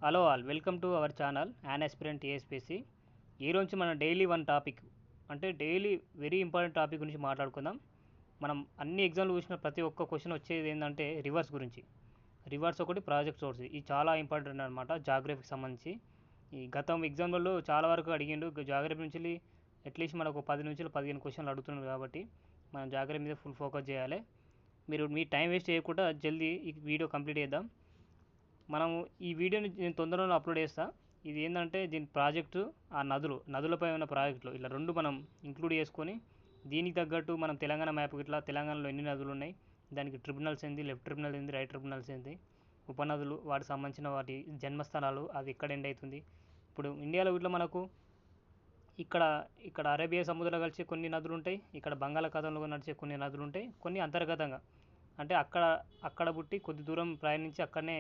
Hello all welcome to our channel an aspirant TSPC. ఈరోజు మన daily one topic అంటే daily very important topic గురించి మాట్లాడుకుందాం. మనం అన్ని ఎగ్జామ్లు చూసిన ప్రతి ఒక్క క్వశ్చన్ వచ్చేది ఏంటంటే రివర్స్ గురించి. రివర్స్ ఒకటి, ప్రాజెక్ట్ సోర్స్, ఇది చాలా ఇంపార్టెంట్ అనమాట జాగ్రఫీకి సంబంధించి. ఈ గతం ఎగ్జామ్లలో చాలా వరకు అడిగిండు జాగ్రఫీ నుంచి. అట్లీస్ట్ మనకు 10 నుంచి 15 క్వశ్చన్లు అడుగుతున్నారు కాబట్టి మనం జాగ్రఫీ మీద ఫుల్ ఫోకస్ చేయాలి. మీరు మీ టైం వేస్ట్ చేయకుండా జల్దీ ఈ వీడియో కంప్లీట్ చేద్దాం. మనము ఈ వీడియోని నేను తొందరలో అప్లోడ్ చేస్తా. ఇది ఏంటంటే దీని ప్రాజెక్టు ఆ నదులపై ఉన్న ప్రాజెక్టులు ఇలా రెండు మనం ఇంక్లూడ్ చేసుకొని దీనికి తగ్గట్టు మనం తెలంగాణ మ్యాప్ ఇట్లా తెలంగాణలో ఎన్ని నదులు ఉన్నాయి, దానికి ట్రిబ్యునల్స్ ఏంది, లెఫ్ట్ ట్రిబ్యునల్ ఏంది, రైట్ ట్రిబ్యునల్స్ ఏంది, ఉపనదులు, వాటికి సంబంధించిన వాటి జన్మస్థానాలు, అది ఎక్కడ ఎండ్ అవుతుంది. ఇప్పుడు ఇండియాలో ఇట్లా మనకు ఇక్కడ ఇక్కడ అరేబియా సముద్రంలో కలిసే కొన్ని నదులు ఉంటాయి, ఇక్కడ బంగాళాఖాతంలో నడిచే కొన్ని నదులు ఉంటాయి, కొన్ని అంతర్గతంగా అంటే అక్కడ పుట్టి కొద్ది దూరం ప్రయాణించి అక్కడనే